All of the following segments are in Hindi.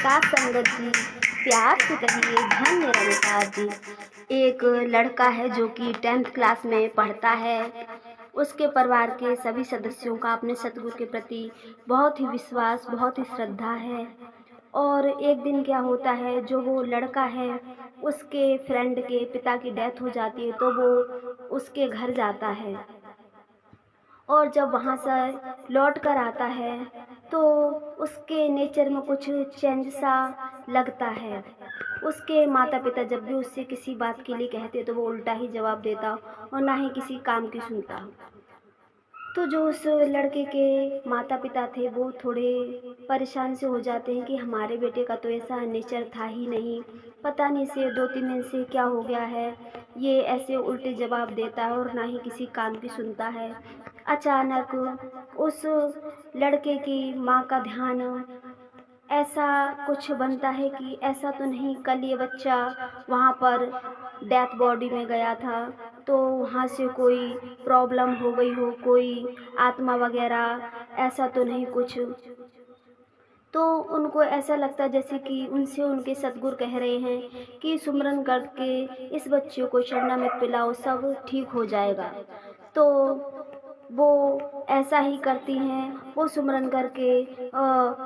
नमस्कार संगत जी। प्यार से कहिए धन निरंकार जी। एक लड़का है जो कि 10th क्लास में पढ़ता है। उसके परिवार के सभी सदस्यों का अपने सतगुरु के प्रति बहुत ही विश्वास, बहुत ही श्रद्धा है। और एक दिन क्या होता है, जो वो लड़का है उसके फ्रेंड के पिता की डेथ हो जाती है, तो वो उसके घर जाता है। और जब वहाँ से लौट कर आता है तो उसके नेचर में कुछ चेंज सा लगता है। उसके माता पिता जब भी उससे किसी बात के लिए कहते तो वो उल्टा ही जवाब देता और ना ही किसी काम की सुनता। तो जो उस लड़के के माता पिता थे वो थोड़े परेशान से हो जाते हैं कि हमारे बेटे का तो ऐसा नेचर था ही नहीं, पता नहीं इसे 2-3 दिन से क्या हो गया है, ये ऐसे उल्टे जवाब देता है और ना ही किसी काम की सुनता है। अचानक उस लड़के की माँ का ध्यान ऐसा कुछ बनता है कि ऐसा तो नहीं कल ये बच्चा वहाँ पर डेथ बॉडी में गया था, तो वहाँ से कोई प्रॉब्लम हो गई हो, कोई आत्मा वगैरह ऐसा तो नहीं कुछ। तो उनको ऐसा लगता है जैसे कि उनसे उनके सतगुरु कह रहे हैं कि सुमरन करके इस बच्चे को चरणामृत पिलाओ, सब ठीक हो जाएगा। तो वो ऐसा ही करती हैं, वो सुमरन करके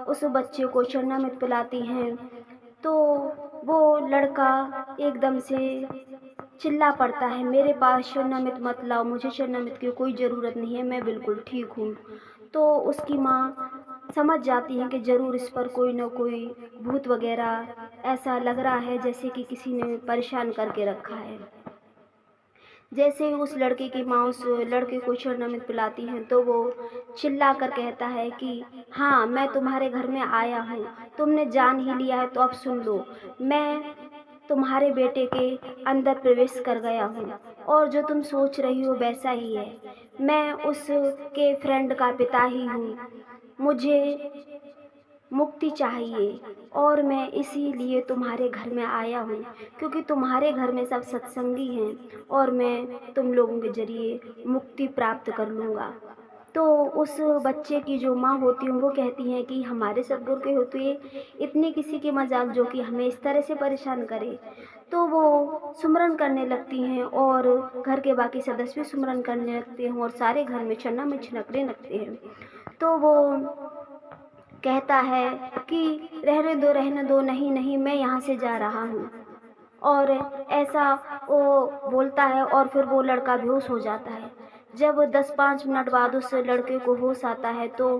उस बच्चे को चरणामृत पिलाती हैं। तो वो लड़का एकदम से चिल्ला पड़ता है, मेरे पास चरणामृत मत लाओ, मुझे चरणामृत की कोई ज़रूरत नहीं है, मैं बिल्कुल ठीक हूँ। तो उसकी माँ समझ जाती है कि ज़रूर इस पर कोई न कोई भूत वगैरह ऐसा लग रहा है, जैसे कि किसी ने परेशान करके रखा है। जैसे ही उस लड़के की माँ उस लड़के को चरणामृत पिलाती हैं तो वो चिल्ला कर कहता है कि हाँ, मैं तुम्हारे घर में आया हूँ, तुमने जान ही लिया है तो अब सुन लो, मैं तुम्हारे बेटे के अंदर प्रवेश कर गया हूँ और जो तुम सोच रही हो वैसा ही है। मैं उसके फ्रेंड का पिता ही हूँ, मुझे मुक्ति चाहिए और मैं इसीलिए तुम्हारे घर में आया हूँ, क्योंकि तुम्हारे घर में सब सत्संगी हैं और मैं तुम लोगों के ज़रिए मुक्ति प्राप्त कर लूँगा। तो उस बच्चे की जो माँ होती है वो कहती हैं कि हमारे सतगुरु के होते हुए इतनी किसी की मजाक जो कि हमें इस तरह से परेशान करे। तो वो सुमरन करने लगती हैं और घर के बाकी सदस्य भी सुमरन करने लगते हैं और सारे घर में चन्ना में छिनकने लगते हैं। तो वो कहता है कि रहने दो, नहीं नहीं, मैं यहाँ से जा रहा हूँ। और ऐसा वो बोलता है और फिर वो लड़का बेहोश हो जाता है। जब 10-5 मिनट बाद उस लड़के को होश आता है तो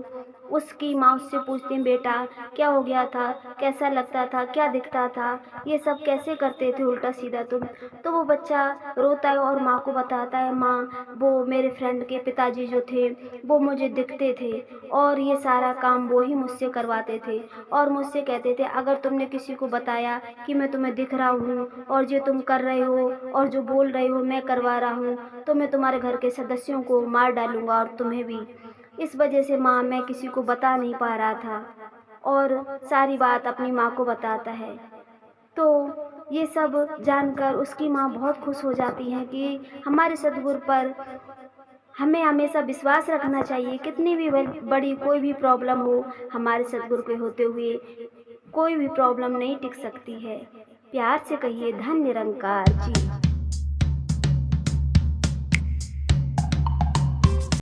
उसकी माँ उससे पूछती है, बेटा क्या हो गया था, कैसा लगता था, क्या दिखता था, ये सब कैसे करते थे उल्टा सीधा तुम। तो वो बच्चा रोता है और माँ को बताता है, माँ वो मेरे फ्रेंड के पिताजी जो थे वो मुझे दिखते थे और ये सारा काम वो ही मुझसे करवाते थे और मुझसे कहते थे अगर तुमने किसी को बताया कि मैं तुम्हें दिख रहा हूँ और जो तुम कर रहे हो और जो बोल रहे हो मैं करवा रहा हूँ, तो मैं तुम्हारे घर के सदस्यों को मार डालूँगा और तुम्हें भी। इस वजह से माँ मैं किसी को बता नहीं पा रहा था। और सारी बात अपनी माँ को बताता है। तो ये सब जानकर उसकी माँ बहुत खुश हो जाती है कि हमारे सतगुरु पर हमें हमेशा विश्वास रखना चाहिए। कितनी भी बड़ी कोई भी प्रॉब्लम हो, हमारे सतगुरु के होते हुए कोई भी प्रॉब्लम नहीं टिक सकती है। प्यार से कहिए धन निरंकार जी।